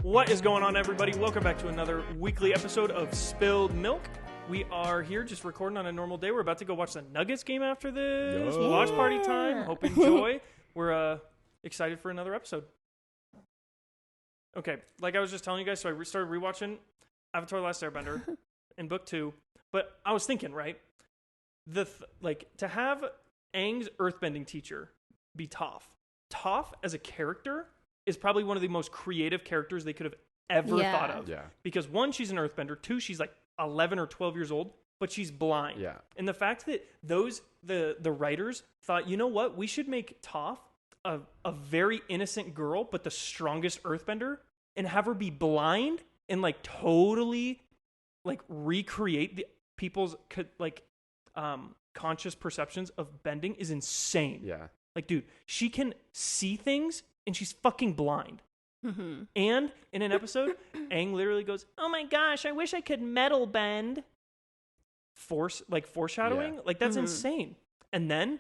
What is going on, everybody? Welcome back to another weekly episode of Spilled Milk. We are here just recording on a normal day. We're about to go watch the Nuggets game after this. Yeah. Watch party time. Hope you enjoy. We're excited for another episode. Okay, like I was just telling you guys, so I started rewatching Avatar: The Last Airbender in book 2. But I was thinking, right, to have Aang's earthbending teacher be Toph. Toph as a character is probably one of the most creative characters they could have ever thought of. Yeah. Because one, she's an earthbender. Two, she's like 11 or 12 years old, but she's blind. Yeah. And the fact that the writers thought, you know what, we should make Toph a very innocent girl, but the strongest earthbender, and have her be blind and like totally like recreate the people's conscious perceptions of bending is insane. Yeah. Like, dude, she can see things and she's fucking blind. Mm-hmm. And in an episode, Aang literally goes, "Oh my gosh, I wish I could metal bend." Foreshadowing. Yeah. Like, that's insane. And then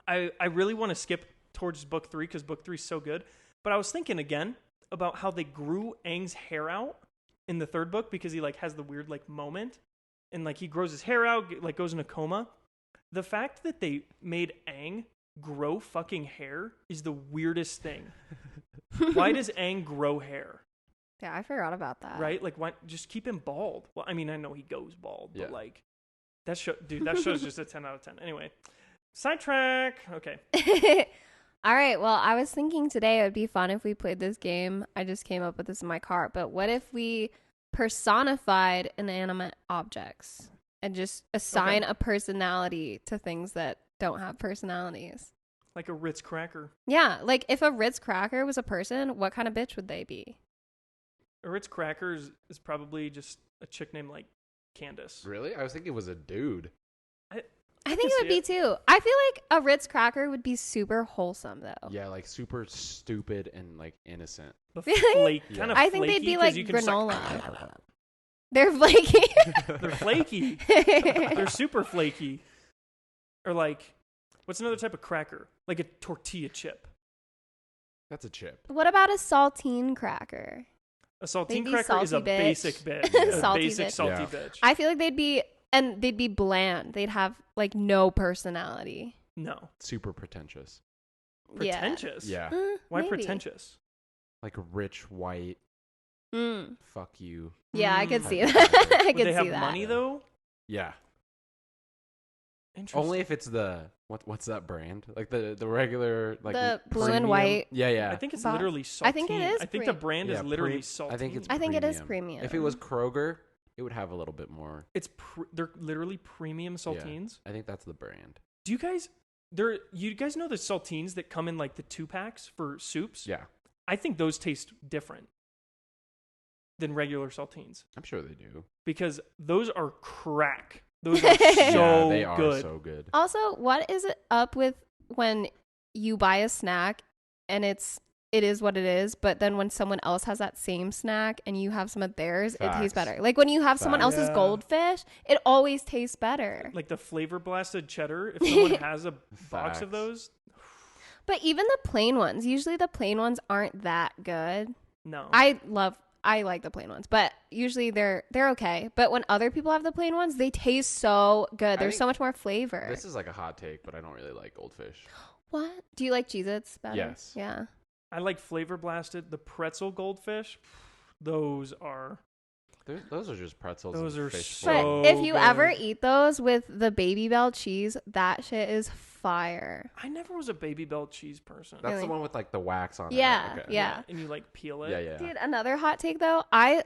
I really want to skip towards book 3 because book 3 is so good. But I was thinking again about how they grew Aang's hair out in the third book because he like has the weird like moment and like he grows his hair out, like goes in a coma. The fact that they made Aang grow fucking hair is the weirdest thing. Why does Aang grow hair? Yeah, I forgot about that. Right? Like, why just keep him bald? Well, I mean, I know he goes bald, Yeah. but like, that show's just a 10 out of 10. Anyway, sidetrack. Okay. All right. Well, I was thinking today it would be fun if we played this game. I just came up with this in my car. But what if we personified inanimate objects and just assign a personality to things that don't have personalities? Like a Ritz cracker. Yeah. Like if a Ritz cracker was a person, what kind of bitch would they be? A Ritz cracker is probably just a chick named like Candace. Really? I was thinking it was a dude. I think it would be too. I feel like a Ritz cracker would be super wholesome though. Yeah, like super stupid and like innocent. But Really? Yeah. Kind of I think they'd be like you can just, granola. They're flaky. they're flaky. They're super flaky. Or like, what's another type of cracker? Like a tortilla chip. That's a chip. What about a saltine cracker? A saltine Maybe cracker is a salty bitch. basic bitch. Yeah. A Salty basic bitch. salty Yeah. bitch. I feel like they'd be bland. They'd have like no personality. No. Super pretentious. Pretentious? Yeah. Why Maybe. pretentious? Like rich, white, Mm. fuck you. Yeah, I could Mm. see that. I Would could they see have that. money though? Yeah. Interesting. Only if it's the what's that brand? Like the regular like The blue and premium? white. Yeah, yeah. I think it's Box. literally saltine. I think it is I think the brand is Yeah, literally pre- saltine. I think it's I think it is premium. premium. If it was Kroger, it would have a little bit more. They're literally premium saltines. I think that's the brand. Do you guys know the saltines that come in like the 2-packs for soups? Yeah. I think those taste different than regular saltines I'm sure they do. because those are crack. Those are so Yeah, they are good. so good. Also, what is it up with when you buy a snack and it is what it is, but then when someone else has that same snack and you have some of theirs, it tastes Facts. better. Like when you have someone Facts. else's Yeah. goldfish, it always tastes better. Like the flavor blasted cheddar. If someone has a box of Facts. those, But even the plain ones, usually the plain ones aren't that good. no. I like the plain ones, but usually they're okay. But when other people have the plain ones, they taste so good. There's think so much more flavor. This is like a hot take, but I don't really like goldfish. What? Do you like Cheez-Its better? Yes. Yeah. I like flavor blasted. The pretzel goldfish, those are Those are just pretzels. Those and are fish so- flavor. But if you good. ever eat those with the Baby Bell cheese, that shit is fire. I never was a Baby Bell cheese person. That's the Really? one with like the wax on Yeah, it. Okay. yeah. And you like peel it. Yeah, yeah. Dude, another hot take though, I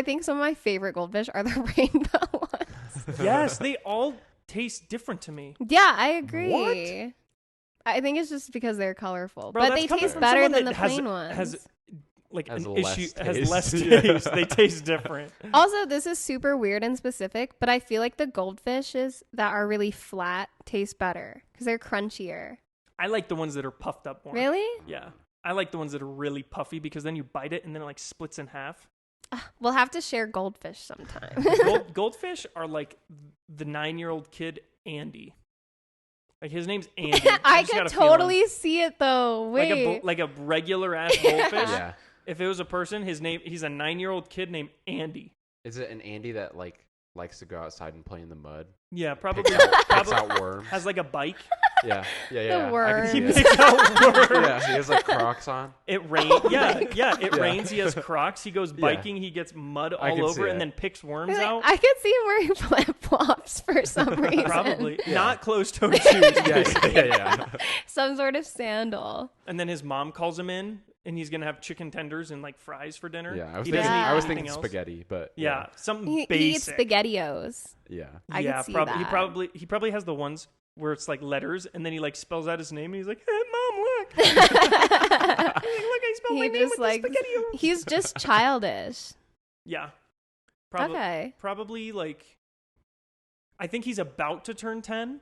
think some of my favorite goldfish are the rainbow ones. Yes, they all taste different to me. Yeah, I agree. What? I think it's just because they're colorful, Bro, but that's they coming taste from better someone than the that plain ones. Has like Has an less issue has taste. less Yeah. taste. They taste different. Also, this is super weird and specific, but I feel like the goldfishes that are really flat taste better because they're crunchier. I like the ones that are puffed up more. Really? Yeah. I like the ones that are really puffy because then you bite it and then it like splits in half. We'll have to share goldfish sometime. Goldfish are like the 9-year-old kid Andy. Like his name's Andy. I just could gotta feel him. totally see it though. Wait. Like a regular ass goldfish. Yeah. If it was a person, he's a 9-year-old kid named Andy. Is it an Andy that likes to go outside and play in the mud? Yeah, probably. Picks out worms. Has like a bike. Yeah. The I worms. He can see picks that. out worms. Yeah, he has like Crocs on. It rains. It Yeah. rains. He has Crocs. He goes biking. He gets mud I all can over see and it. then picks worms Really, out. I could see him wearing flip flops for some reason. Probably Yeah. not closed-toed shoes. Yeah. Some sort of sandal. And then his mom calls him in, and he's gonna have chicken tenders and like fries for dinner. Yeah, He doesn't eat I was anything thinking else. spaghetti, but Yeah, something He eats basic. SpaghettiOs. yeah. I yeah, could see probably. that. He probably has the ones where it's like letters, and then he like spells out his name, and he's like, "Hey, mom, look! He's like, look, I spelled my He name just with like the SpaghettiOs." he's just childish. Yeah, probably. Okay. Probably like, I think he's about to turn 10,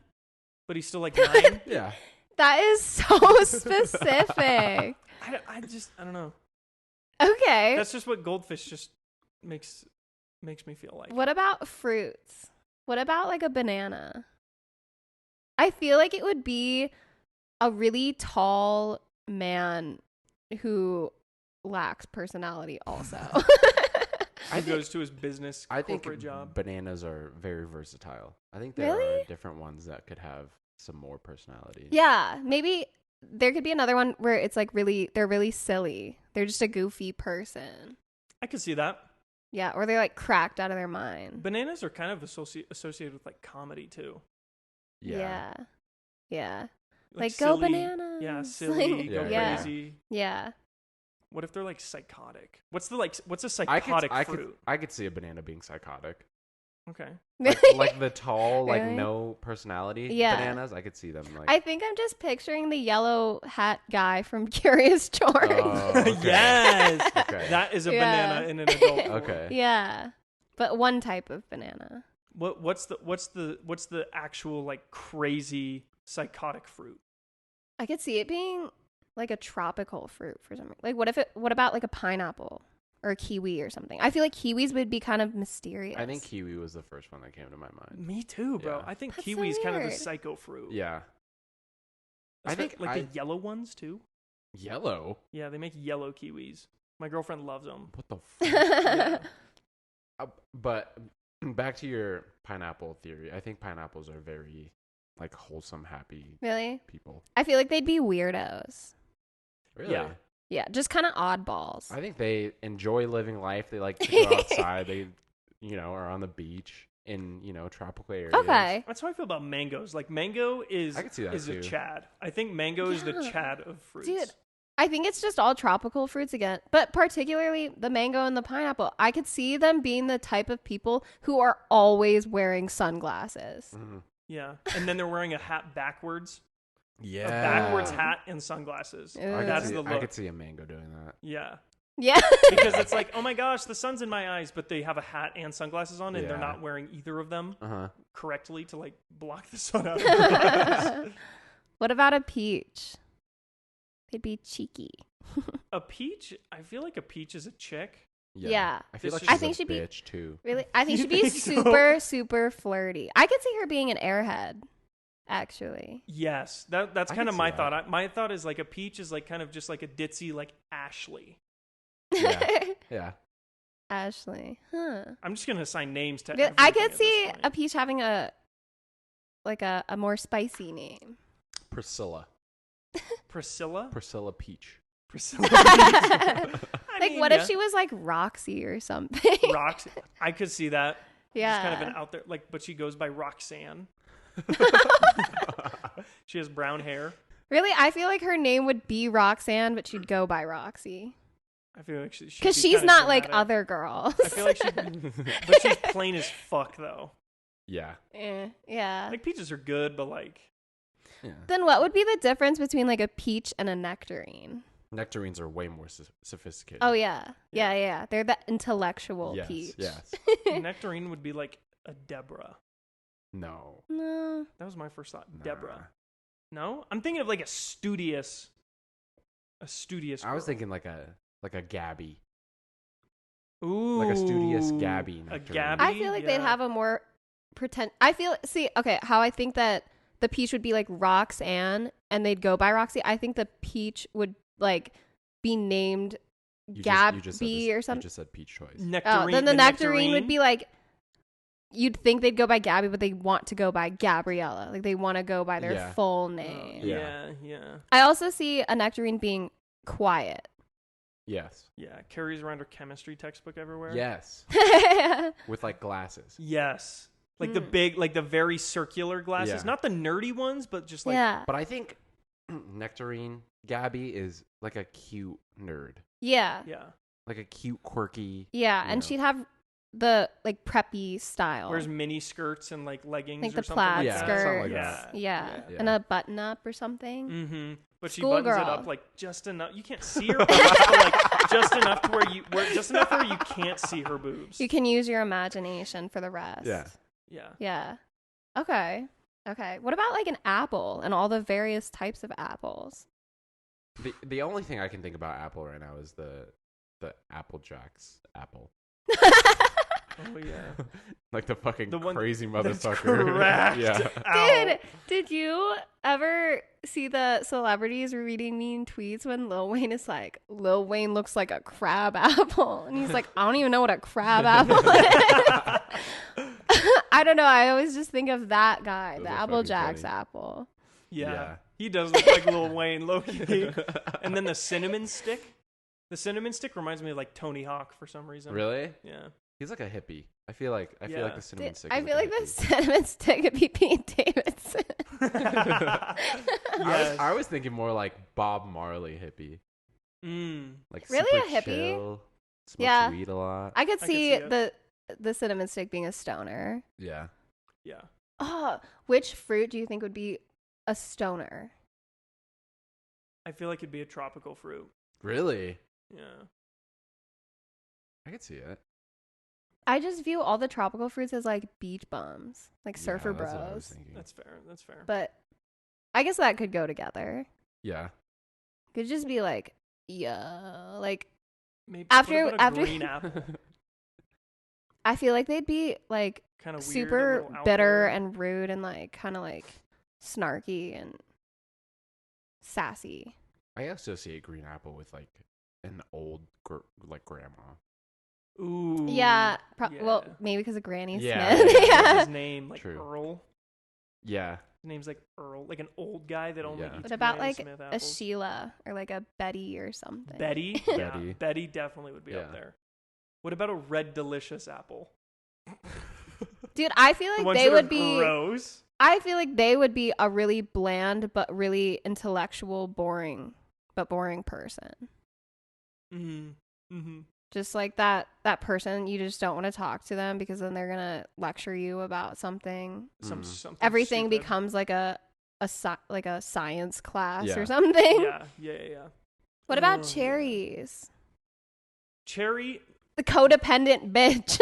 but he's still like 9. Yeah. That is so specific. I don't know. Okay. That's just what goldfish just makes me feel like. What about fruits? What about like a banana? I feel like it would be a really tall man who lacks personality also. He goes to his business I think corporate job. bananas are very versatile. I think there Really? are different ones that could have some more personality. Yeah, maybe there could be another one where it's like they're really silly. They're just a goofy person. I could see that. Yeah, or they're like cracked out of their mind. Bananas are kind of associated with like comedy too. Yeah. Yeah. Like Like, go silly- bananas. Yeah, silly, Like, go yeah. crazy. Yeah. What if they're like psychotic? What's a I psychotic could fruit? I could see a banana being psychotic. Okay. Like the tall, like Really? no personality Yeah. bananas. I could see them like. I think I'm just picturing the yellow hat guy from Curious George. Oh, okay. Yes. Okay. That is a Yeah. banana in an adult form. Okay. Yeah. But one type of banana. What's the actual like crazy psychotic fruit? I could see it being like a tropical fruit for some reason. Like what about like a pineapple or a kiwi or something? I feel like kiwis would be kind of mysterious. I think kiwi was the first one that came to my mind. Me too, bro. Yeah. I think That's so kiwi's kind of the weird. psycho fruit. Yeah. I think like the yellow ones too. yellow. Yeah, they make yellow kiwis. My girlfriend loves them. What the? Fuck? Yeah. But back to your pineapple theory. I think pineapples are very like wholesome, happy Really? people. I feel like they'd be weirdos. Really? Yeah. Yeah, just kind of oddballs. I think they enjoy living life. They like to go outside. They, are on the beach in, tropical areas. Okay. That's how I feel about mangoes. Like mango is I can see that is a too. chad. I think mango is the Yeah. chad of fruits. Dude, I think it's just all tropical fruits again, but particularly the mango and the pineapple. I could see them being the type of people who are always wearing sunglasses. Mhm. Yeah, and then they're wearing a hat backwards. Yeah. A backwards hat and sunglasses. Ew. That's the I look. could see a mango doing that. Yeah, Yeah. because it's like, oh my gosh, the sun's in my eyes, but they have a hat and sunglasses on, and they're Yeah. not wearing either of them Uh-huh. correctly to like block the sun out of their eyes. What about a peach? They'd be cheeky. A peach? I feel like a peach is a chick. Yeah. I feel This like is- she's I think a she'd be- bitch too. Really? I think You she'd be think so? super, super flirty. I could see her being an airhead, actually. Yes, that's I kind can of see my that. thought. My thought is like a peach is like kind of just like a ditzy like Ashley. Yeah. Yeah. Ashley. Huh. I'm just gonna assign names to. I everything could at this see point. a peach having a more spicy name. Priscilla. Priscilla. Priscilla Peach. Priscilla. Like, what if she was like Roxy or something? Rox? I could see that. Yeah. Just kind of an out there like, but she goes by Roxanne. She has brown hair. Really? I feel like her name would be Roxanne, but she'd go by Roxy. I feel like she'd Because be she's kinda not like dramatic. other girls. I feel like she, but she's plain as fuck though. Yeah. Yeah. Like peaches are good, but like Yeah. Then what would be the difference between like a peach and a nectarine? Nectarines are way more sophisticated. Oh, yeah. Yeah. They're the intellectual yes. peach. Yes. nectarine would be like a Deborah. No. No. That was my first thought. Nah. Deborah. No, I'm thinking of like a studious. I was girl. thinking like a Gabby. Ooh, like a studious Gabby A nectarine. Gabby. I feel like they'd have a more how I think that the peach would be like Roxanne and they'd go by Roxy. I think the peach would like be named You just said Gabby this- or You something. just said peach choice. Nectarine. Oh, then the nectarine would be like, you'd think they'd go by Gabby, but they want to go by Gabriella. Like they want to go by their Yeah. full Oh, name. yeah, yeah, I also see a nectarine being quiet. Yes. yeah. Carries around her chemistry textbook everywhere. Yes. With like glasses. Yes. Like the Mm. big, like the very circular glasses, Yeah. not the nerdy ones, but just like yeah. But I think Nectarine Gabby is like a cute nerd. Yeah. yeah. Like a cute, quirky. Yeah. You And know. she'd have the like preppy style. Wears mini skirts and like leggings Like or the something plaid like Yeah, that. something skirts. like Yeah. that. Yeah. Yeah. And a button up or something. Mm-hmm. But she buttons it Schoolgirl. up like just enough. You can't see her boobs, but like just enough to just enough where you can't see her boobs. You can use your imagination for the rest. Yeah. Yeah. Yeah. Okay. Okay. What about like an apple and all the various types of apples? The only thing I can think about Apple right now is the Apple Jacks apple. Oh yeah. Like the fucking The one crazy that's motherfucker. cracked. Yeah. Ow. Dude, did you ever see the celebrities reading mean tweets when Lil Wayne is like, Lil Wayne looks like a crab apple? And he's like, I don't even know what a crab apple is. I don't know. I always just think of that guy, Those the are Apple fucking Jacks funny. apple. Yeah. Yeah. He does look like Lil Wayne, low-key. And then the cinnamon stick. The cinnamon stick reminds me of like Tony Hawk for some reason. Really? Yeah. He's like a hippie. I feel like Yeah. the cinnamon Dude, stick. I is feel like a the hippie. cinnamon stick could be Pete Davidson. Yes. I was thinking more like Bob Marley hippie. Mm. Like Really super a hippie? chill, smokes Yeah. weed a lot. I could could see see it. the cinnamon stick being a stoner. Yeah. Yeah. Oh, which fruit do you think would be a stoner? I feel like it'd be a tropical fruit. Really? Yeah. I could see it. I just view all the tropical fruits as like beach bums, like surfer Yeah, that's what I was bros. thinking. That's fair. That's fair. But I guess that could go together. Yeah. Could just be like, yeah, like Maybe after- what about a after- green apple. I feel like they'd be like Kind of super bitter and rude and like kind of like snarky and sassy. I associate green apple with like an old like grandma. Ooh. Yeah, yeah. well, maybe because of Granny Yeah, Smith. yeah, What's Yeah. his name, like True. Earl. Yeah. His name's like Earl, like an old guy that only Yeah. eats What about Granny like Smith a apples. Sheila or like a Betty or something? Betty? Yeah, Betty. Betty definitely would be up Yeah. there. What about a red delicious apple? Dude, I feel The like ones they that are would be. gross. I feel like they would be a really bland but really intellectual, boring person. Mm-hmm. Mm-hmm. Just like that person, you just don't want to talk to them because then they're gonna lecture you about something. Something Everything stupid. becomes like a science class Yeah. or something. Yeah. What about Oh, yeah. cherries? Cherry. The codependent bitch.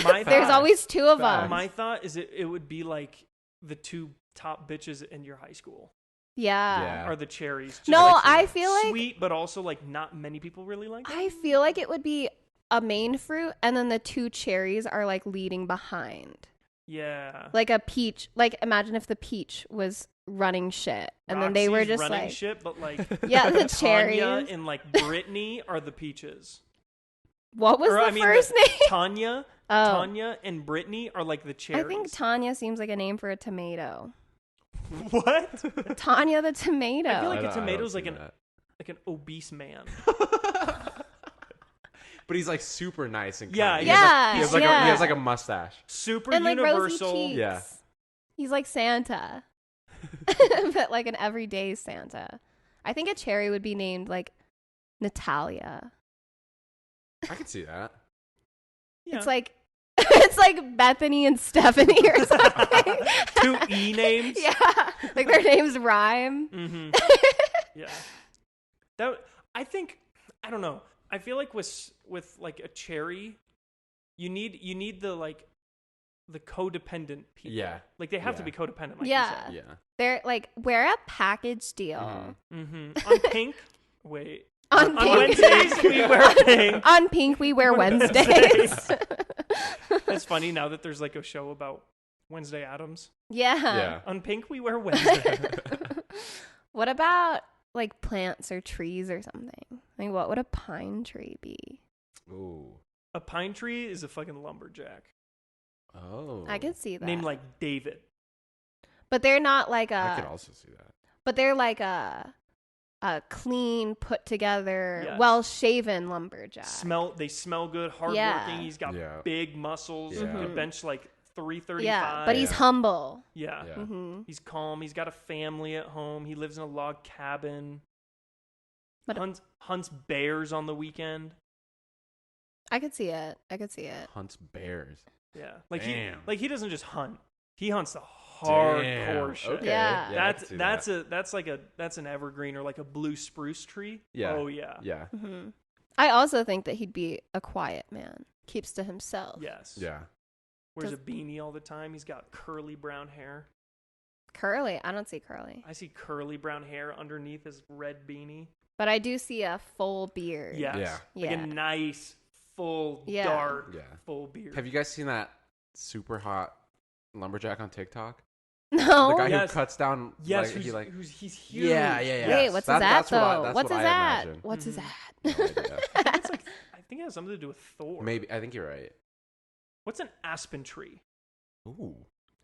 My There's thought- always two of Facts. them. My thought is it would be like the two top bitches in your high school Yeah. Yeah. are the cherries. Just No, like I feel like sweet, but also like not many people really like them. I feel like it would be a main fruit and then the two cherries are like leading behind. Yeah. Like a peach. Like imagine if the peach was running shit and then they were Roxy's just running like shit, but like yeah, the Tanya cherries. and like Brittany are the peaches. What was Or, the I mean, first name? Tanya, Oh. Tanya and Brittany are like the cherries. I think Tanya seems like a name for a tomato. What? Tanya the tomato. I feel like I a don't tomato's see like an that. like an obese man. But he's like super nice and Yeah, kind. yeah, He has like yeah. he has like a mustache. Super and like universal. rosy cheeks. Yeah. He's like Santa. But like an everyday Santa. I think a cherry would be named like Natalia. I could see that. Yeah. It's like it's like Bethany and Stephanie or something. Two E names. Yeah. Like their names rhyme. Mm-hmm. Yeah. That I think I don't know. I feel like with like a cherry, you need the like the codependent people. Yeah. Like they have to Yeah. be codependent. Like Yeah. You Yeah. They're like wear a package deal. Mhm. said. Mm-hmm. On pink. Wait. On On pink. Wednesdays we wear pink. On pink we wear Wednesdays. Wednesdays. It's funny now that there's like a show about Wednesday Addams. Yeah. Yeah. On pink we wear Wednesday. What about like plants or trees or something? Like, what would a pine tree be? Ooh. A pine tree is a fucking lumberjack. Oh. I could see that. Named like David. But they're not like I could also see that. But they're like a clean, put together, Yes. well shaven lumberjack. They smell good, hardworking. Yeah. He's got Yeah. big muscles. Yeah. He bench like 335. Yeah, but he's Yeah. humble. Yeah. Yeah. Mm-hmm. He's calm. He's got a family at home. He lives in a log cabin. But- Hunts bears on the weekend. I could see it. Hunts bears. Yeah. Like Damn. he doesn't just hunt. He hunts the hardcore Damn. shit. Okay. Yeah. I can see that. That's an evergreen or like a blue spruce tree. Yeah. Oh yeah. Yeah. Mm-hmm. I also think that he'd be a quiet man. Keeps to himself. Yes. Yeah. Wears a beanie all the time. He's got curly brown hair. Curly. I don't see curly. I see curly brown hair underneath his red beanie. But I do see a full beard. Yes. Yeah. Like Yeah. a nice, full, Yeah. dark, Yeah. full beard. Have you guys seen that super hot lumberjack on TikTok? No. The guy Yes. who cuts down. Yes, like, he's huge. Yeah. Wait, what's his at that's what I- though? that's What's what his I at? imagine. What's his Mhm. at? No idea. It's like, I think it has something to do with Thor. Maybe. I think you're right. What's an aspen tree? Ooh.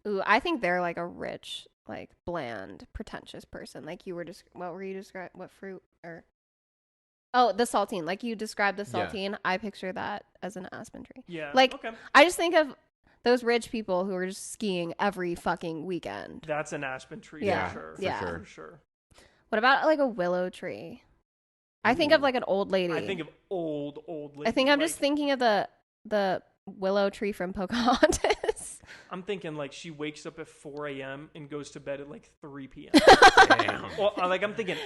Ooh, I think they're like a rich, like bland, pretentious person. Like you were what were you describing? What fruit or? Oh, the saltine. Like you described the Yeah. saltine. I picture that as an aspen tree. Yeah. Like- okay. I just think of those rich people who are just skiing every fucking weekend. That's an aspen tree Yeah. for sure. Yeah. sure. For sure. What about like a willow tree? I think of Ooh. like an old lady. I think of old lady. I think I'm like, just thinking of the willow tree from Pocahontas. I'm thinking like she wakes up at 4 a.m. and goes to bed at like 3 p.m. Damn. Well, like I'm thinking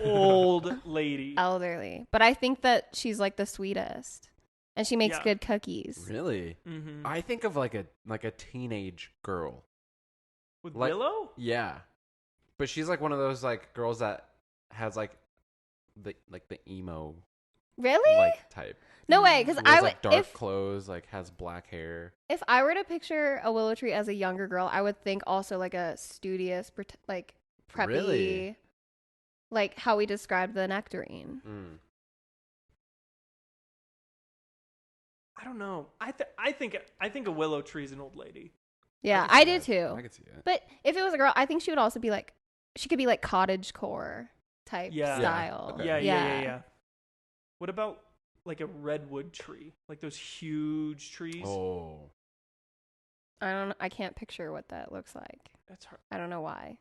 old lady. Elderly. But I think that she's like the sweetest. And she makes Yeah. good cookies. Really? Mm-hmm. I think of like a teenage girl. With like- Willow? Yeah. But she's like one of those like girls that has like the emo Really? like type. No way, because Wears, I would like dark clothes, like has black hair. if I were to picture a willow tree as a younger girl, I would think also like a studious, like preppy, Really? like how we described the nectarine. Mm. I don't know. I think a willow tree is an old lady. Yeah, can see I do that. too. I can see it. But if it was a girl, I think she would also be like, she could be like cottage core type Yeah. style. Okay. Yeah. What about like a redwood tree? Like those huge trees? Oh. I can't picture what that looks like. That's hard. I don't know why.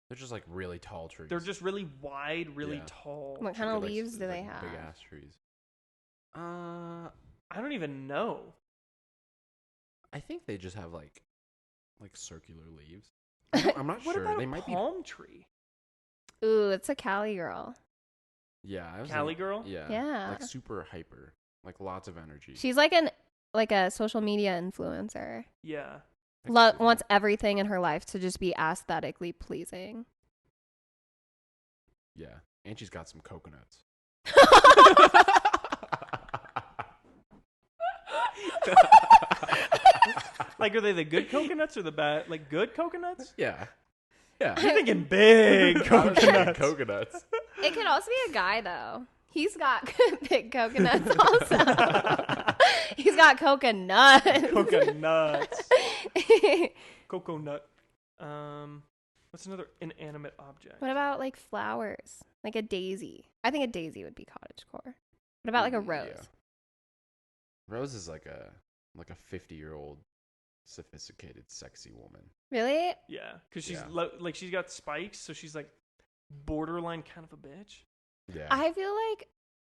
They're just like really tall trees. They're just really wide, really Yeah. tall. What kind of Like, leaves do they like, have? Big ass trees. I don't even know. I think they just have like circular leaves. I'm not What sure. about They a might be. palm tree? Ooh, it's a Cali girl. Yeah. I was Cali like- girl? Yeah. Yeah. Like super hyper. Like lots of energy. She's like a social media influencer. Yeah. I can see that. Wants everything in her life to just be aesthetically pleasing. Yeah. And she's got some coconuts. Like, are they the good coconuts or the bad? Like, good coconuts? Yeah. Yeah. You're thinking big I was thinking coconuts. coconuts. It could also be a guy though. He's got big coconuts also. He's got coconuts. Coconuts. Coconut. What's another inanimate object? What about like flowers? Like a daisy. I think a daisy would be cottagecore. What about like a rose? Yeah. Rose is like a 50-year-old sophisticated sexy woman. Really? Yeah, because she's Yeah. like she's got spikes, so she's like borderline kind of a bitch. Yeah. I feel like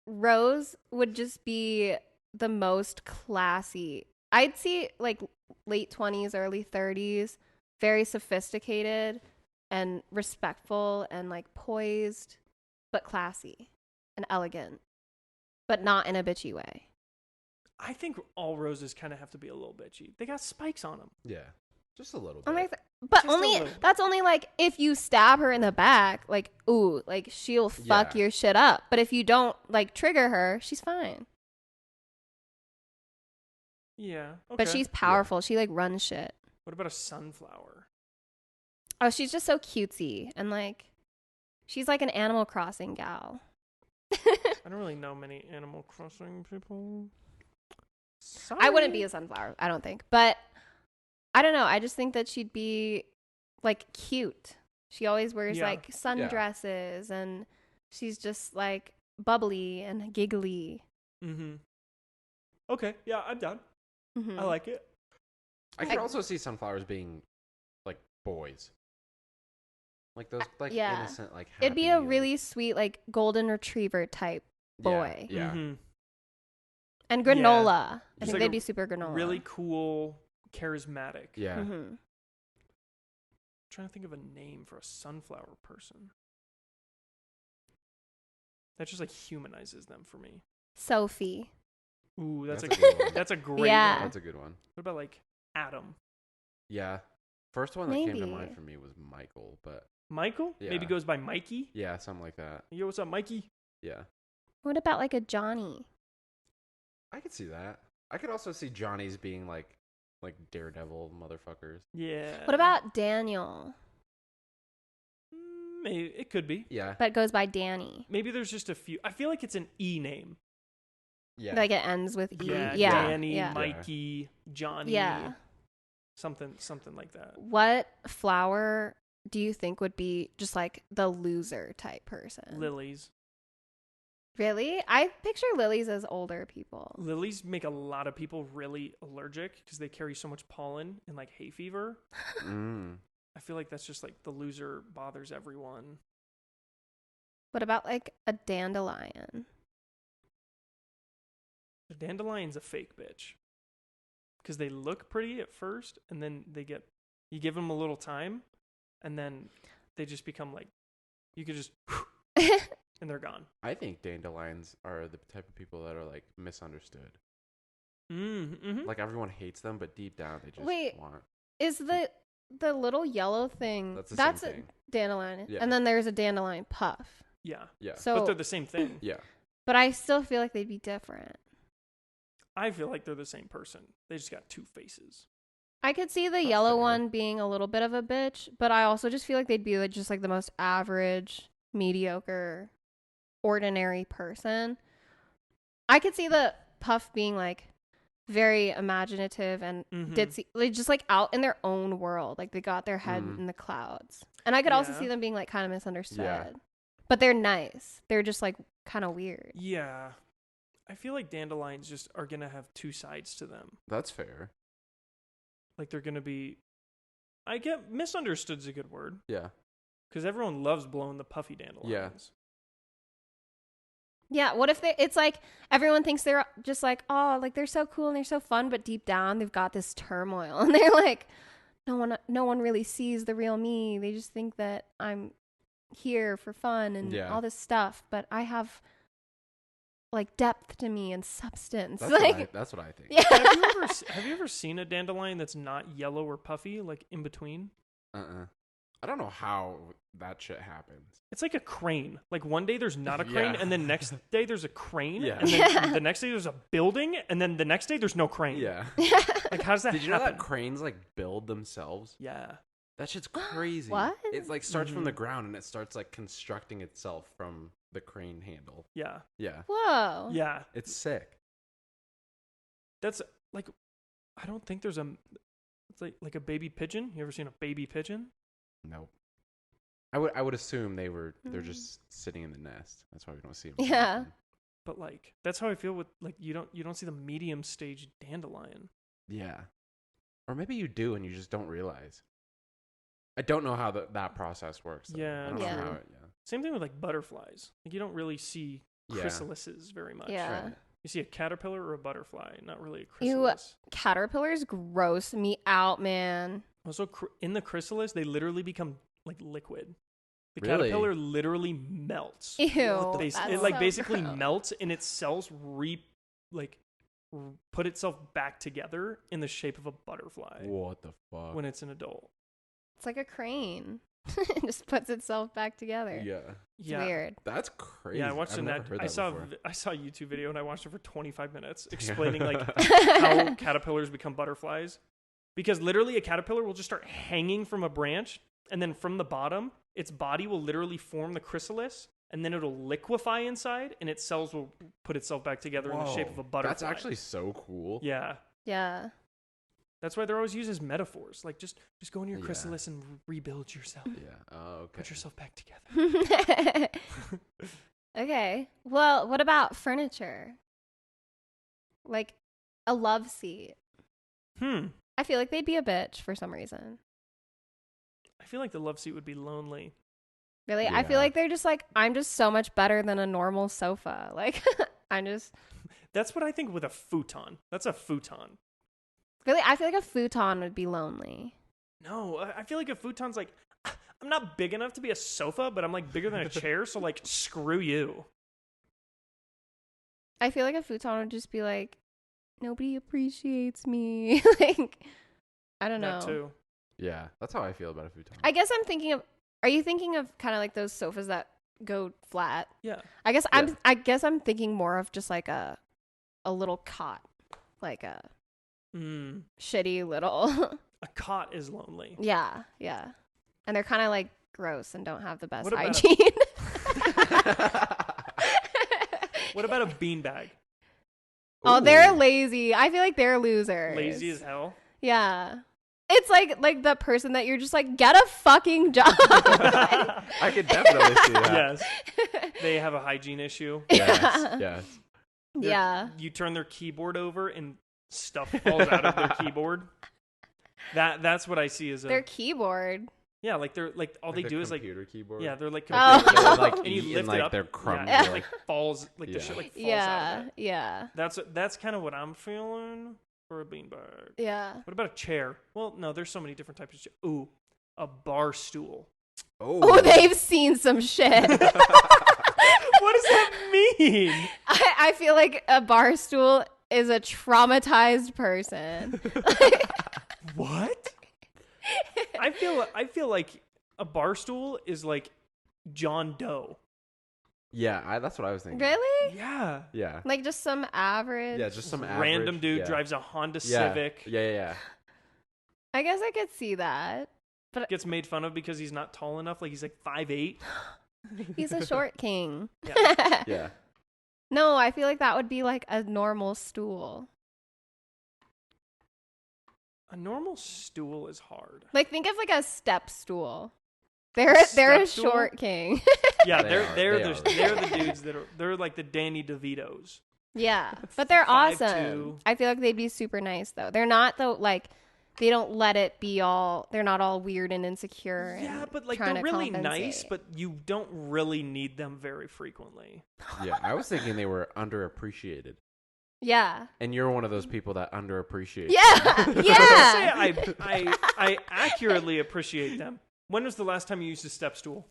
Rose would just be the most classy. I'd see like late 20s, early 30s, very sophisticated and respectful and like poised, but classy and elegant, but not in a bitchy way. I think all roses kind of have to be a little bitchy. They got spikes on them. Yeah. Just a little bit. Oh my but Just a only little. that's only like if you stab her in the back, like ooh, like she'll fuck Yeah. your shit up. But if you don't like trigger her, she's fine. Yeah, okay. But she's powerful. She like runs shit. What about a sunflower? Oh, she's just so cutesy and like she's like an Animal Crossing gal. I don't really know many Animal Crossing people. I wouldn't be Sorry. a sunflower, I don't think. But I don't know. I just think that she'd be like cute. She always wears Yeah. like sundresses and she's just like bubbly and giggly. Mm-hmm. Okay, yeah, I'm down. Mhm. I like it. I can also see sunflowers being like boys. Like those like Yeah. innocent, like It'd be happy, a like- really sweet like golden retriever type boy. Yeah. Mm-hmm. And granola. I Just think like they'd a be super granola. Really cool, charismatic. Yeah. Mhm. Trying to think of a name for a sunflower person. That just like humanizes them for me. Sophie. Ooh, that's, That's a a good one. that's a great Yeah. one. That's a good one. What about like Adam? Yeah. First one that came to Maybe. mind for me was Michael, but Michael? Maybe Yeah. goes by Mikey. yeah, something like that. Yo, what's up, Mikey? Yeah. What about like a Johnny? I could see that. I could also see Johnny's being like daredevil motherfuckers. Yeah. What about Daniel? Maybe it could be. Yeah. But goes by Danny. Maybe there's just a few. I feel like it's an E name. Yeah. Like it ends with E. Yeah, Yeah. Danny, yeah. Mikey, Johnny. Yeah. Something like that. What flower do you think would be just like the loser type person? Lilies. Really? I picture lilies as older people. Lilies make a lot of people really allergic because they carry so much pollen and like hay fever. Mm. I feel like that's just like the loser bothers everyone. What about like a dandelion? The dandelion's a fake bitch because they look pretty at first and then you give them a little time and then they just become like, you could just, and they're gone. I think dandelions are the type of people that are like misunderstood. Mm-hmm. Like everyone hates them, but deep down they just Wait. want. Is the little yellow thing That's the that's same a thing. dandelion. Yeah. And then there's a dandelion puff. Yeah. Yeah. So But they're the same thing. Yeah. but I still feel like they'd be different. I feel like they're the same person. They just got two faces. I could see the That's yellow fair. one being a little bit of a bitch, but I also just feel like they'd be like just like the most average, mediocre, ordinary person. I could see the puff being like very imaginative and Mhm. ditzy, like just like out in their own world, like they got their head Mm. in the clouds. And I could also Yeah. see them being like kind of misunderstood. Yeah. But they're nice. They're just like kind of weird. Yeah. I feel like dandelions just are going to have two sides to them. That's fair. Like they're going to be, I get misunderstood's a good word Yeah. because everyone loves blowing the puffy dandelions. Yeah, what if it's like everyone thinks they're just like, oh, like they're so cool and they're so fun, but deep down they've got this turmoil and they're like, no one really sees the real me. They just think that I'm here for fun and Yeah. all this stuff, but I have like depth to me and substance. That's, like that's what I think. yeah. Have you ever seen a dandelion that's not yellow or puffy, like in between? I don't know how that shit happens. It's like a crane. Like one day there's not a crane, Yeah. and then next day there's a crane, Yeah. and then Yeah. the next day there's a building, and then the next day there's no crane. Yeah. Like how does that Did you know happen? that cranes like build themselves? Yeah. That shit's crazy. What? It like starts from the Mhm. ground and it starts like constructing itself from the crane handle. Yeah. Yeah. Whoa. Yeah. It's sick. That's like, I don't think there's it's like a baby pigeon. You ever seen a baby pigeon? Nope. I would assume they're Mm. just sitting in the nest. That's why we don't see them. Yeah. often. But like, that's how I feel with like, you don't see the medium stage dandelion. Yeah. Or maybe you do and you just don't realize. I don't know how that process works. Though. Yeah, I don't Yeah. know how it, yeah. Same thing with like butterflies. Like you don't really see Yeah. chrysalises very much. Yeah. Right. You see a caterpillar or a butterfly, not really a Ew. chrysalis. Caterpillars gross me out, man. Also, in the chrysalis, they literally become like liquid. The Really? caterpillar literally melts. Ew. They, that's it like so basically gross. melts, and its cells put itself back together in the shape of a butterfly What the fuck? when it's an adult. It's like a crane. It just puts itself back together. Yeah. It's Yeah, weird. That's crazy. yeah. I watched I've an never ad. heard I that saw before. I saw a YouTube video and I watched it for 25 minutes explaining like how caterpillars become butterflies. Because literally a caterpillar will just start hanging from a branch, and then from the bottom, its body will literally form the chrysalis, and then it'll liquefy inside, and its cells will put itself back together in the shape of a butterfly. That's actually so cool. Yeah. Yeah. That's why they're always used as metaphors. Like, just go in your chrysalis and rebuild yourself. Yeah. Oh, okay. Put yourself back together. Okay. Well, what about furniture? Like a love seat. I feel like they'd be a bitch for some reason. I feel like the love seat would be lonely. Really? Yeah. I feel like they're just like, I'm just so much better than a normal sofa. Like, I'm just... That's what I think with a futon. That's a futon. Really? I feel like a futon would be lonely. No, I feel like a futon's like, I'm not big enough to be a sofa, but I'm like bigger than a chair, so like, screw you. I feel like a futon would just be like, nobody appreciates me. Like, I don't know. That too. Yeah, that's how I feel about a futon. I guess I'm thinking of, are you thinking of kind of like those sofas that go flat? Yeah. I guess I'm thinking more of just like a little cot. Like a shitty little. A cot is lonely. Yeah. And they're kind of like gross and don't have the best What about hygiene. What about a beanbag? Oh, they're Ooh. lazy. I feel like they're losers. Lazy as hell. Yeah. It's like the person that you're just like, get a fucking job. I could definitely see that. Yes. They have a hygiene issue. Yes. Yeah. You turn their keyboard over and stuff falls out of their keyboard. That's what I see as Their keyboard. Yeah, like they're like all Like they do is like computer keyboard. yeah, they're like Oh. computer They like and you eat lift and like it up, they're crumbly. yeah, and it, like falls like the Yeah. shit like falls out of it. Yeah. That's kind of what I'm feeling for a beanbag. Yeah. What about a chair? Well, no, there's so many different types of chair. Ooh, a bar stool. Oh, they've seen some shit. What does that mean? I feel like a bar stool is a traumatized person. What? I feel like a bar stool is like John Doe. Yeah, that's what I was thinking. Really? Yeah. Yeah. Like just some average. Yeah, just some Random average, dude yeah. drives a Honda Yeah. Civic. Yeah. I guess I could see that. But Gets made fun of because he's not tall enough. Like he's like 5'8". he's a short king. Yeah. No, I feel like that would be like a normal stool. A normal stool is hard. Like think of like a step stool. They're a Step stool? short king. Yeah, They they're are. the dudes they're like the Danny DeVitos. Yeah, but they're 5'2". awesome. I feel like they'd be super nice though. They're not though like they don't let it be all. They're not all weird and insecure. Yeah, and but like trying they're to really nice, compensate. but you don't really need them very frequently. Yeah. I was thinking they were underappreciated. Yeah, And you're one of those people that underappreciate. yeah, Say yeah. I accurately appreciate them. When was the last time you used a step stool?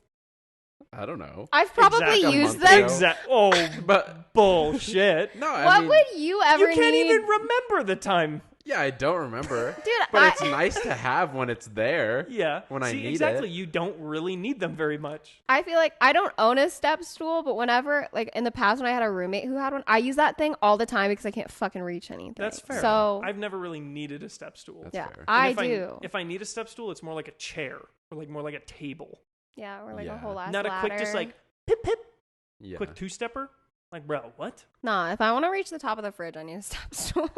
I don't know. I've probably Exact- a used month them. ago. Exact. Oh, But bullshit. no, I What mean, would you ever You can't need? even remember the time. yeah, I don't remember. Dude, But I- it's nice to have when it's there. Yeah. When I See, need exactly. it. You don't really need them very much. I feel like I don't own a step stool, but whenever, like in the past when I had a roommate who had one, I use that thing all the time because I can't fucking reach anything. That's fair. So I've never really needed a step stool. That's yeah, fair. And I if do. If I need a step stool, it's more like a chair or like more like a table. Yeah, or like Yeah. a whole ass Not a quick, just ladder. like pip pip, Yeah. quick two stepper. Like, bro, what? Nah, if I want to reach the top of the fridge, I need a step stool.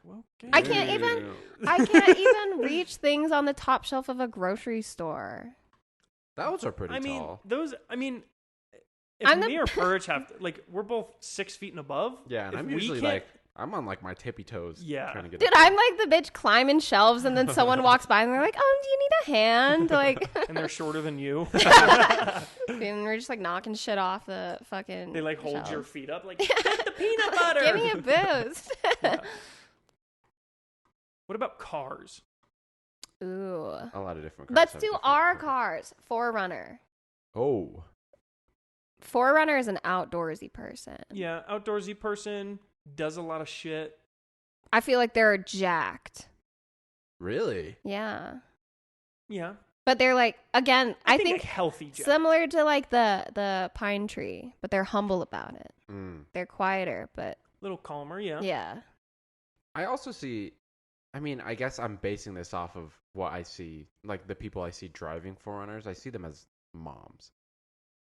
Okay. I can't even- I can't even reach things on the top shelf of a grocery store. Those are pretty I mean, tall. those. I mean, if I'm the- me or Purich have like, we're both 6 feet and above. Yeah, and if I'm we usually can't- like, I'm on like my tippy toes. Yeah. Trying to get Dude, up I'm like the bitch climbing shelves, and then someone walks by and they're like, "Oh, do you need a hand?" Like, and they're shorter than you. and we're just like knocking shit off the fucking. They like hold shelves. your feet up, like get the peanut butter. Give me a boost. Yeah. What about cars? Ooh. A lot of different cars. Let's have do different our cars. cars. Forerunner. Oh. Forerunner is an outdoorsy person. Yeah, outdoorsy person, does a lot of shit. I feel like they're jacked. Really? Yeah. Yeah, But they're like, again, I think think a healthy jack. similar to like the pine tree, but they're humble about it. Mm. They're quieter, but little calmer. Yeah. yeah. I also see, I mean, I guess I'm basing this off of what I see, like the people I see driving Forerunners. I see them as moms.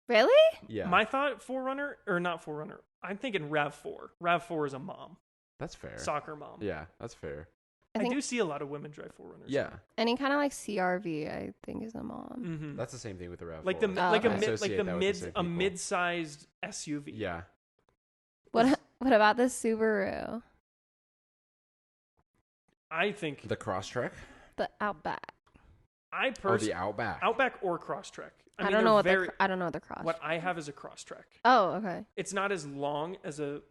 Really? Yeah. My thought, Forerunner, or not Forerunner, I'm thinking RAV4. RAV4 is a mom. That's fair. Soccer mom. Yeah, that's fair. I do see a lot of women drive Forerunners. Yeah. Any kind of like CRV, I think, is a mom. Mm-hmm. That's the same thing with the RAV4. Like the I mid-sized SUV. Yeah. What about the Subaru? I think The Crosstrek? The Outback. I Or personally the Outback. Outback or Crosstrek. I don't know what the cross. What I have is a Crosstrek. Oh, okay. It's not as long as an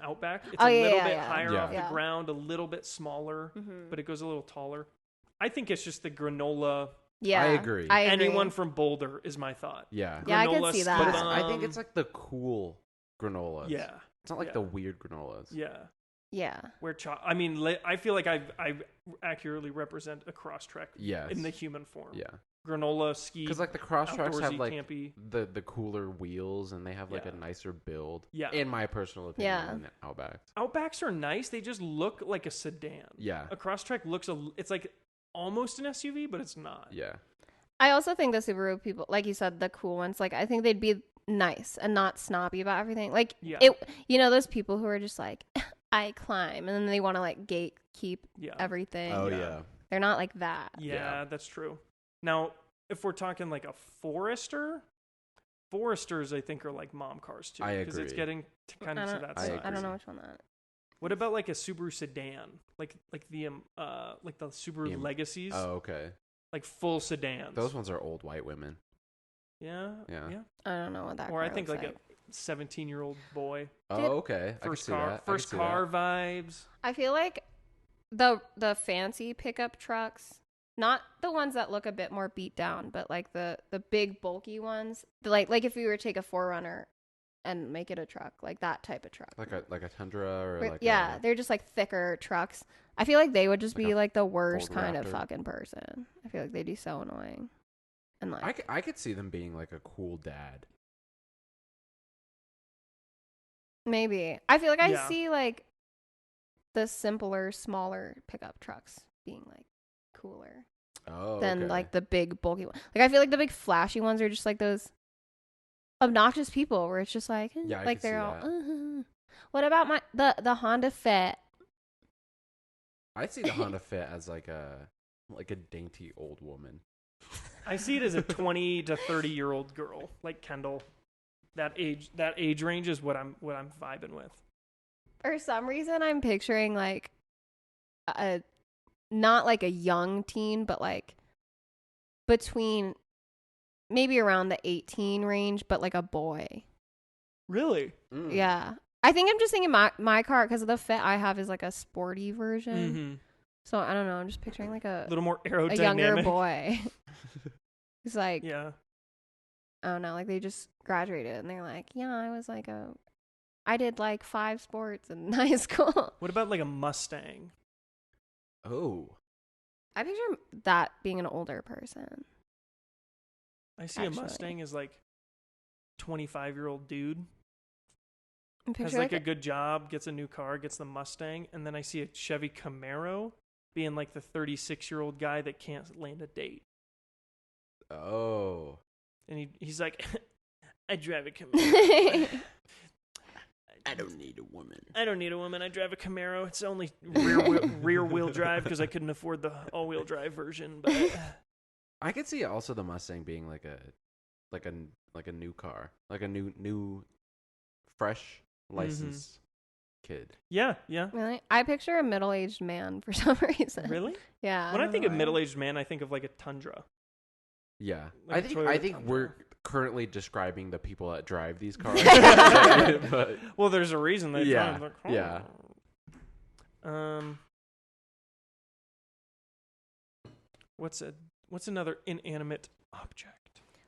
Outback. It's Oh, a little yeah, bit yeah. higher Yeah. off the ground, a little bit smaller, Mm-hmm. but it goes a little taller. I think it's just the granola. Yeah, I agree. Anyone from Boulder is my thought. Yeah. Yeah, I could Granola see that. But skip I think 'em. it's like the cool granolas. Yeah. It's not like Yeah. the weird granolas. Yeah. Yeah. Where I mean, I feel like I accurately represent a Crosstrek Yes. in the human form. Yeah. Granola, ski, Because like the Crosstreks have outdoorsy, like campy. the cooler wheels and they have like Yeah. a nicer build. Yeah. In my personal opinion, Yeah. than Outbacks. Outbacks are nice. They just look like a sedan. Yeah. A Crosstrek looks it's like almost an SUV, but it's not. Yeah. I also think the Subaru people, like you said, the cool ones, like I think they'd be nice and not snobby about everything. Like Yeah. those people who are just like, I climb, and then they want to like gatekeep Yeah. everything. Oh Yeah. yeah. They're not like that. Yeah, that's true. Now, if we're talking like a Forester, Foresters I think are like mom cars too. I Because it's agree. getting kind of to that I side. I don't know which one that. What about like a Subaru sedan, like the Subaru Legacies, Oh okay. like full sedans? Those ones are old white women. Yeah. Yeah. I don't know what that. Or I car think looks like a 17-year-old boy. Oh okay. I can First see car, that. I can first see car that. vibes. I feel like the fancy pickup trucks, not the ones that look a bit more beat down, but like the big bulky ones, like if you were to take a Forerunner and make it a truck, like that type of truck. Like a Tundra or like yeah, they're just like thicker trucks. I feel like they would just Like be a like the worst Ford kind of Raptor. fucking person. I feel like they'd be so annoying. And like I could see them being like a cool dad. maybe. I feel like I Yeah. see like the simpler, smaller pickup trucks being like cooler Oh. than okay. like the big bulky one. Like I feel like the big flashy ones are just like those obnoxious people where it's just like Yeah, I like could they're see all that. What about the Honda Fit? I see the Honda Fit as like a dainty old woman. I see it as a 20 to 30-year-old girl, like Kendall. That age range is what I'm vibing with. For some reason I'm picturing like a not like a young teen, but like between maybe around the 18 range, but like a boy. Really? Mm. Yeah. I think I'm just thinking my car because the Fit I have is like a sporty version. Mm-hmm. So I don't know. I'm just picturing like A little more a aerodynamic. younger boy. He's like, Yeah. I don't know, like they just graduated and they're like, yeah, I did like 5 sports in high school. What about like a Mustang? Oh. I picture that being an older person. I see Actually. a Mustang as like 25-year-old dude. I'm Has picturing like a good job, gets a new car, gets the Mustang, and then I see a Chevy Camaro being like the 36-year-old guy that can't land a date. Oh. And he's like, I drive a Camaro. I don't need a woman. I don't need a woman. I drive a Camaro. It's only rear wheel drive because I couldn't afford the all wheel drive version. But I could see also the Mustang being like a new car, like a new fresh licensed kid. yeah. Really? I picture a middle-aged man for some reason. Really? Yeah. When I don't think know of why. middle-aged man, I think of like a Tundra. Yeah. Like a Toyota I think Tundra. we're currently describing the people that drive these cars. But Well, there's a reason they Yeah, drive the yeah. What's another inanimate object?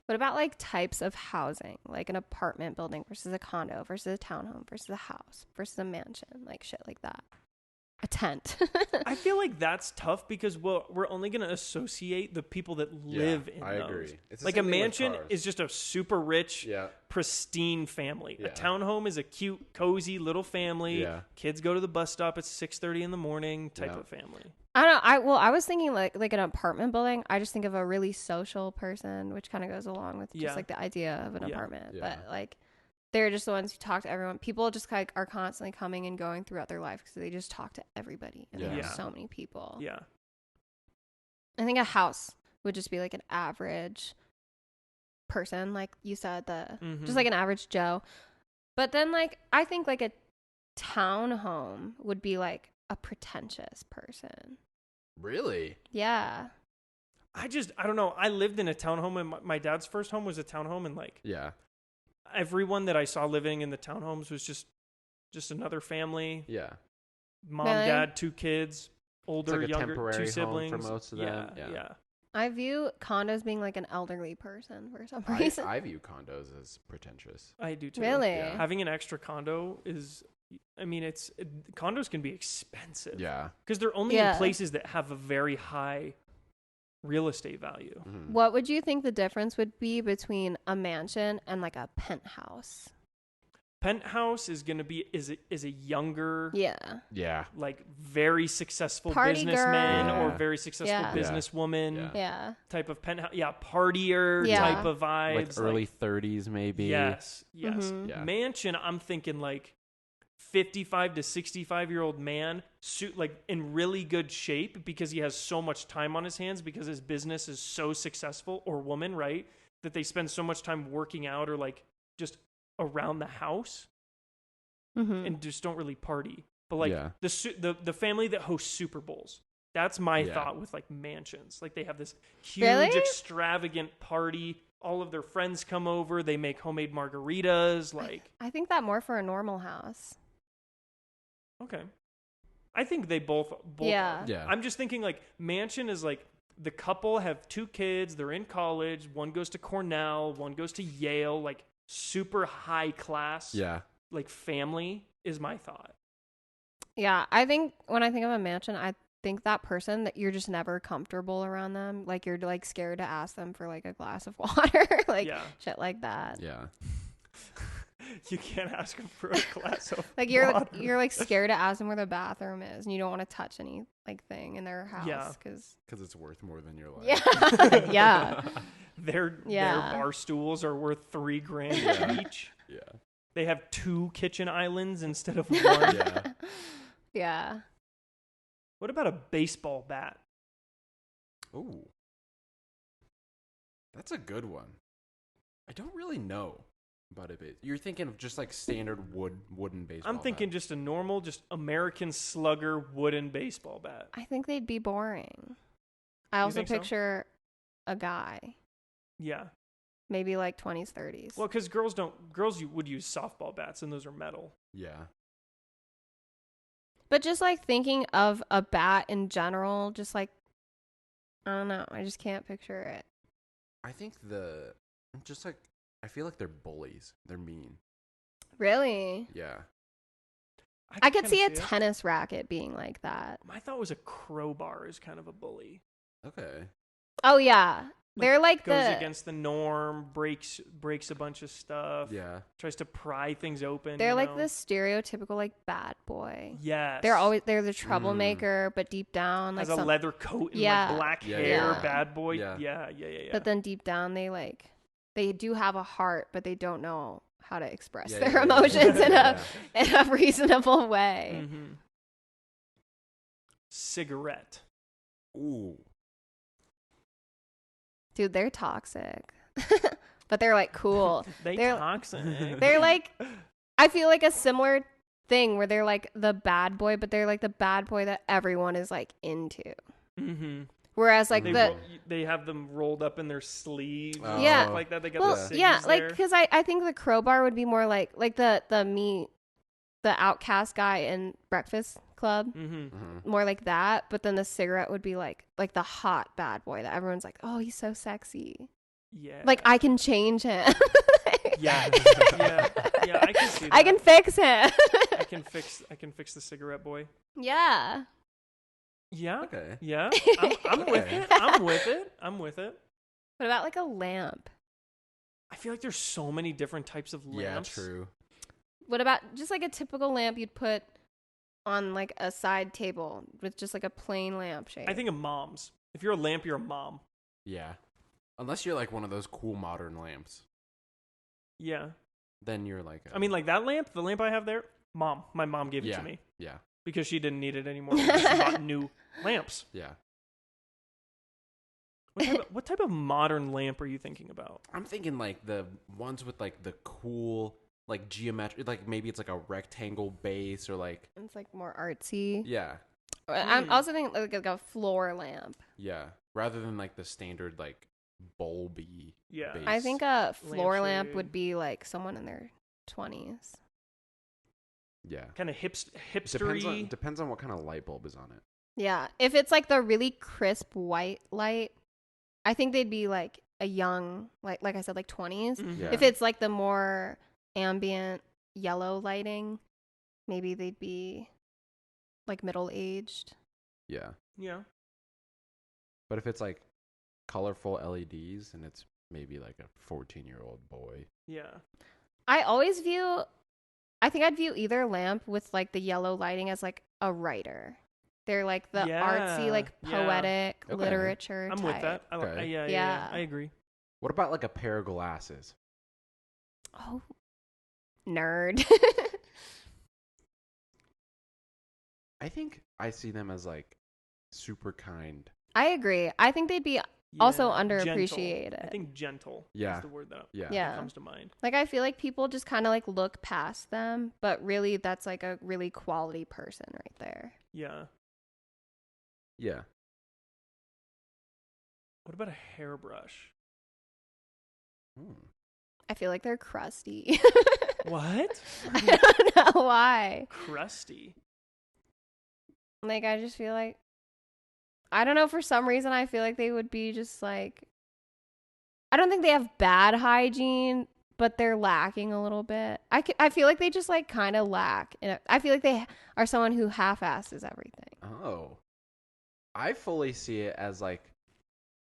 What about like types of housing, like an apartment building versus a condo versus a townhome versus a house versus a mansion, like shit like that? a tent. I feel like that's tough because we're only going to associate the people that live in I those. agree. It's the Like a same thing with mansion cars. is just a super rich, pristine family. A townhome is a cute, cozy little family. Yeah. Kids go to the bus stop at 6:30 in the morning type of family. I don't know. I was thinking like an apartment building. I just think of a really social person, which kind of goes along with just like the idea of an apartment. Yeah. But like, they're just the ones who talk to everyone. People just like are constantly coming and going throughout their life because they just talk to everybody. And they have so many people. Yeah. I think a house would just be like an average person, like you said, just like an average Joe. But then like I think like a townhome would be like a pretentious person. Really? Yeah. I don't know. I lived in a townhome, and my dad's first home was a townhome, and like everyone that I saw living in the townhomes was just another family. Yeah. Mom, dad, 2 kids, older, like a younger, temporary 2 siblings. home for most of them. Yeah. I view condos being like an elderly person for some reason. I view condos as pretentious. I do too. Really? Yeah. Having an extra condo is, I mean, condos can be expensive. Yeah. Because they're only in places that have a very high real estate value. Mm-hmm. What would you think the difference would be between a mansion and like a penthouse? Penthouse is going to be is a younger, like very successful Party businessman girl. or very successful businesswoman type of penthouse. Yeah, partier type of vibes. Like early 30s maybe. Yes. Mm-hmm. Yeah. Mansion, I'm thinking like 55 to 65-year-old man, like in really good shape because he has so much time on his hands because his business is so successful, or woman, right? That they spend so much time working out or like just around the house and just don't really party. But like the family that hosts Super Bowls, that's my thought with like mansions. Like they have this huge extravagant party. All of their friends come over. They make homemade margaritas. Like I think that more for a normal house. Okay. I think they both yeah. are. I'm just thinking like mansion is like the couple have 2 kids. They're in college. One goes to Cornell. One goes to Yale. Like super high class. Yeah. Like family is my thought. Yeah. I think when I think of a mansion, I think that person that you're just never comfortable around them. Like you're like scared to ask them for like a glass of water. Like shit like that. Yeah. You can't ask them for a glass of like you're like scared to ask them where the bathroom is, and you don't want to touch any like thing in their house because it's worth more than your life. Yeah. Yeah. Their bar stools are worth $3,000 each. Yeah. They have 2 kitchen islands instead of 1. Yeah. What about a baseball bat? Ooh. That's a good one. I don't really know about it. You're thinking of just like standard wooden baseball I'm thinking bat. just a normal, just American slugger wooden baseball bat. I think they'd be boring. I also picture a guy. Yeah. Maybe like 20s, 30s. Well, because girls would use softball bats, and those are metal. Yeah. But just like thinking of a bat in general, just like, I don't know. I just can't picture it. I think I feel like they're bullies. They're mean. Really? Yeah. I could see a tennis racket being like that. My thought was a crowbar is kind of a bully. Okay. Oh, yeah. They're like goes against the norm, breaks a bunch of stuff. Yeah. Tries to pry things open. They're like the stereotypical like bad boy. Yes. They're the troublemaker, but deep down like has a leather coat and like black hair, bad boy. Yeah. But then deep down they do have a heart, but they don't know how to express their emotions in a reasonable way. Mm-hmm. Cigarette. Ooh. Dude, they're toxic. But they're like cool. They're toxic. They're like, I feel like a similar thing where they're like the bad boy, but they're like the bad boy that everyone is like into. Mm-hmm. Whereas like they have them rolled up in their sleeves. Yeah. Stuff like that. They got the yeah, like there. because I think the crowbar would be more like the outcast guy in Breakfast Club. Mm-hmm. Mm-hmm. More like that, but then the cigarette would be like the hot bad boy that everyone's like, oh, he's so sexy. Yeah. Like I can change him. Yeah, I can see that. I can fix him. I can fix the cigarette boy. Yeah. Yeah. Okay. Yeah. I'm with Okay. it. I'm with it. I'm with it. What about like a lamp? I feel like there's so many different types of lamps. Yeah, true. What about just like a typical lamp you'd put on like a side table with just like a plain lampshade? I think of moms. If you're a lamp, you're a mom. Yeah. Unless you're like one of those cool modern lamps. Yeah. Then you're like I mean, like that lamp, the lamp I have there, mom. My mom gave it to me Yeah. because she didn't need it anymore. She bought new lamps. Yeah. What type of modern lamp are you thinking about? I'm thinking like the ones with like the cool like geometric, like maybe it's like a rectangle base or like It's like more artsy. yeah. I'm also thinking like a floor lamp. Yeah. Rather than like the standard like bulby Yeah. base. I think a floor lamp Lampshade. would be like someone in their 20s. Yeah. Kind of hipstery. Depends on what kind of light bulb is on it. Yeah. If it's like the really crisp white light, I think they'd be like a young, like I said, like 20s. Mhm. Yeah. If it's like the more ambient yellow lighting, maybe they'd be like middle aged. Yeah. Yeah. But if it's like colorful LEDs and it's maybe like a 14-year-old boy. Yeah. I think I'd view either lamp with like the yellow lighting as like a writer. They're like the artsy, like Yeah. poetic Okay. literature I'm type. with that. Okay. Yeah. Yeah. I agree. What about like a pair of glasses? Oh, nerd. I think I see them as like super kind. I agree. I think they'd be also Yeah, underappreciated. gentle. I think gentle Yeah. is the word that Yeah. comes to mind. Like, I feel like people just kind of like look past them, but really that's like a really quality person right there. Yeah. Yeah. What about a hairbrush? Hmm. I feel like they're crusty. What? I don't know why. Crusty. Like, I just feel like, I don't know, for some reason I feel like they would be just like, I don't think they have bad hygiene, but they're lacking a little bit. I feel like they just like kind of lack. I feel like they are someone who half-asses everything. Oh. I fully see it as like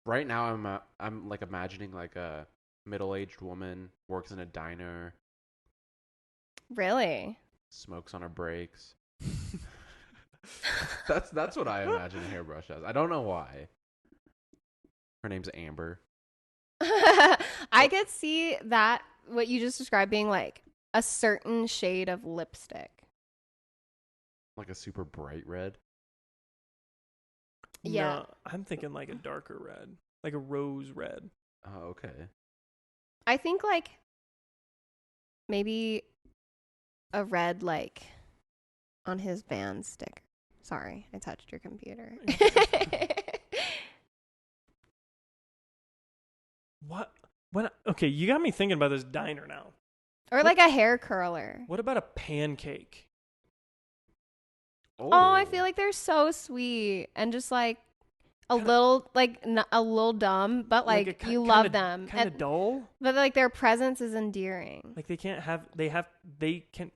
right now I'm like imagining like a middle-aged woman works in a diner, Really? smokes on her breaks. That's what I imagine a hairbrush as. I don't know why. Her name's Amber. I could see that, what you just described, being like a certain shade of lipstick. Like a super bright red. Yeah. No, I'm thinking like a darker red, like a rose red. Oh, okay. I think like maybe a red, like on his band sticker. Sorry, I touched your computer. What? Okay, you got me thinking about this diner now. Or like a hair curler. What about a pancake? Oh, I feel like they're so sweet and just like little, like a little dumb, but like you love them. Kind of dull. But like their presence is endearing. Like they can't,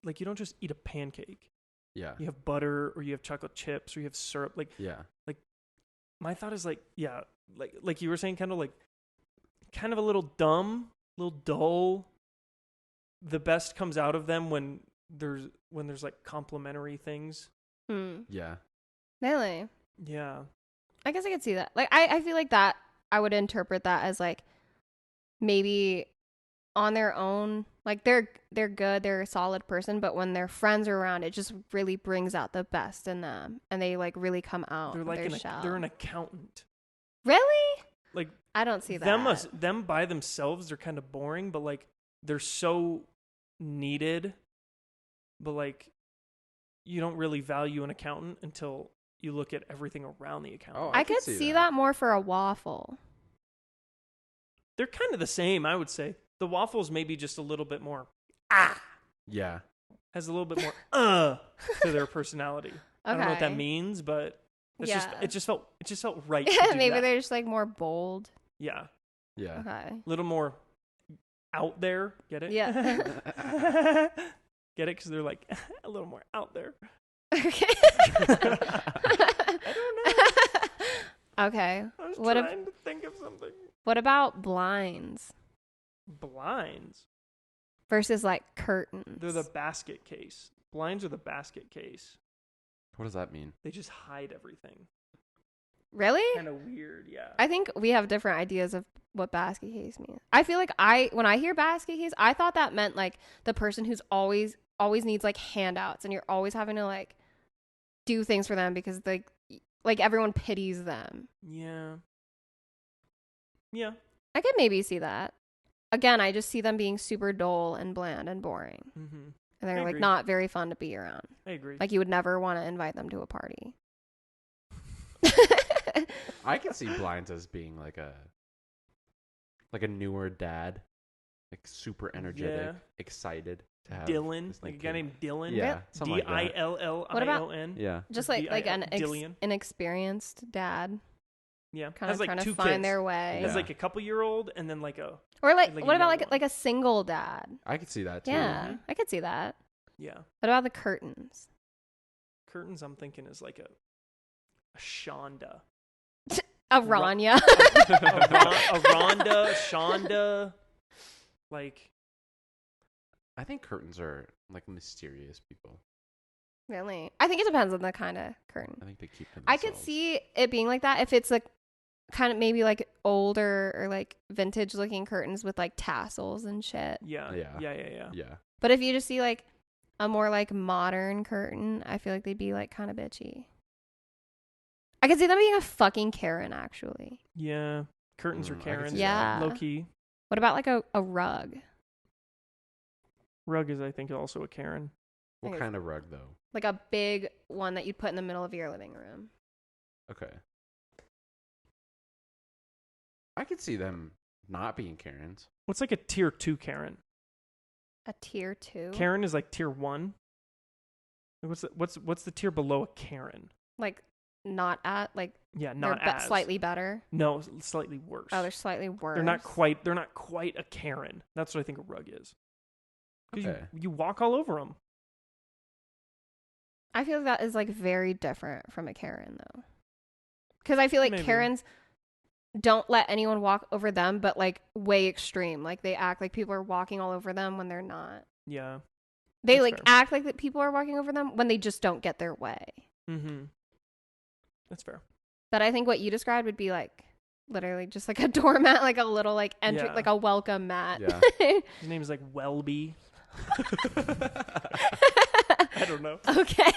like you don't just eat a pancake. Yeah. You have butter or you have chocolate chips or you have syrup. Like Yeah. my thought is like, yeah, like you were saying, Kendall, like kind of a little dumb, a little dull. The best comes out of them when there's like complimentary things. Yeah. Really? Yeah. I guess I could see that. Like, I feel like that, I would interpret that as like maybe on their own, like they're good, they're a solid person, but when their friends are around, it just really brings out the best in them, and they like really come out. They're of like their shell. they're an accountant. Really? Like I don't see that. them by themselves, they're kind of boring, but like they're so needed. But like you don't really value an accountant until you look at everything around the accountant. Oh, I could see that more for a waffle. They're kind of the same, I would say. The waffles maybe just a little bit more Yeah. has a little bit more to their personality. I don't know what that means, but it's it just felt right. To do Maybe that. they're just like more bold. Yeah. Yeah. Okay. A little more out there. Get it? Yeah. Get it? Because they're like a little more out there. Okay. I don't know. Okay. I was What trying to think of something. What about blinds Blinds. versus like curtains? They're the basket case. Blinds are the basket case. What does that mean? They just hide everything. Really? Kind of weird, yeah. I think we have different ideas of what basket case means. I feel like when I hear basket case, I thought that meant like the person who's always needs like handouts, and you're always having to like do things for them because like everyone pities them. Yeah. Yeah. I could maybe see that. Again, I just see them being super dull and bland and boring. Mm-hmm. And they're I like agree. not very fun to be around. I agree. Like you would never want to invite them to a party. I can see blinds as being like a newer dad, like super energetic, Yeah. excited to have Dylan, this like a new guy kid. named Dylan. Yeah, something like that. Dillion. Yeah. Just like Dillion. an experienced dad, Yeah. kind Has of like trying to two find kids. their way. Yeah. Has like a couple-year-old and then like a Or like like a what about young like one. a single dad? I could see that too. Yeah, I could see that. yeah. What about the curtains? Curtains. I'm thinking is like a Shonda. A Rania. a Rhonda, Shonda, like I think curtains are like mysterious people. Really? I think it depends on the kind of curtain. I think they keep to I could themselves. see it being like that if it's like kind of maybe like older or like vintage looking curtains with like tassels and shit. yeah. Yeah. But if you just see like a more like modern curtain, I feel like they'd be like kind of bitchy. I could see them being a fucking Karen, actually. Yeah. Curtains are I can Karens. see Yeah. Low key. What about like a rug? Rug is I think also a Karen. What kind of rug though? Like a big one that you'd put in the middle of your living room. Okay. I could see them not being Karens. What's like a tier 2 Karen? A tier 2? Karen is like tier 1. What's the tier below a Karen? Like not at like Yeah, they're not as slightly better. No, slightly worse. Oh, they're slightly worse. They're not quite a Karen. That's what I think a rug is. Because Okay. you walk all over them. I feel that is like very different from a Karen though. Because I feel like Maybe. Karens don't let anyone walk over them, but like way extreme. Like they act like people are walking all over them when they're not. Yeah. They That's like fair. act like that people are walking over them when they just don't get their way. Mm-hmm. That's fair. But I think what you described would be like literally just like a doormat, like a little like entry, Yeah. like a welcome mat. Yeah. His name is like Welby. I don't know. Okay.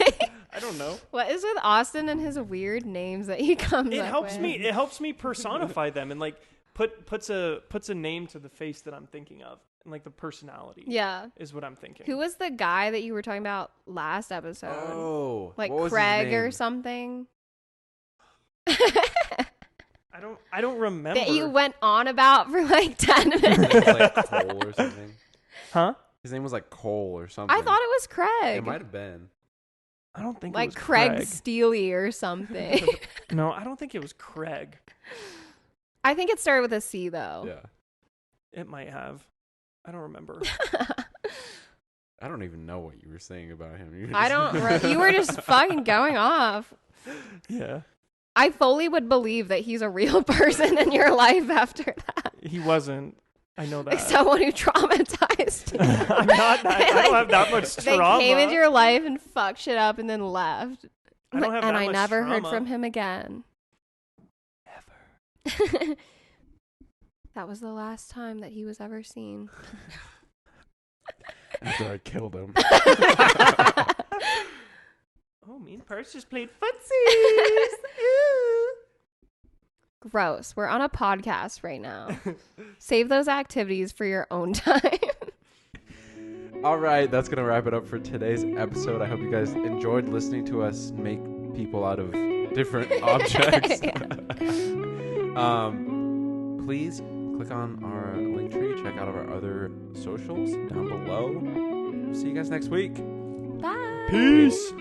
I don't know. What is with Austin and his weird names that he comes It up helps with? me. It helps me personify them and like puts a name to the face that I'm thinking of and like the personality. Yeah. is what I'm thinking. Who was the guy that you were talking about last episode? Oh, Like what was his Craig or name? something? I don't remember. That you went on about for like 10 His name minutes. was like Cole or something. Huh? His name was like Cole or something. I thought it was Craig. it might have been. I don't think it Like was Craig Steely or something. No, I don't think it was Craig. I think it started with a C though. Yeah. It might have. I don't remember. I don't even know what you were saying about him. You were I just- don't. You were just fucking going off. Yeah. I fully would believe that he's a real person in your life after that. He wasn't. I know that. Like someone who traumatized you. I'm not. I don't have that much They trauma. came into your life and fucked shit up and then left. I don't have and that I much never heard trauma. from him again. Ever. That was the last time that he was ever seen. After I killed him. Oh, me and Purse just played footsies. Gross. We're on a podcast right now. Save those activities for your own time. All right, that's going to wrap it up for today's episode. I hope you guys enjoyed listening to us make people out of different objects. Please click on our link tree. Check out our other socials down below. See you guys next week. Bye. Peace.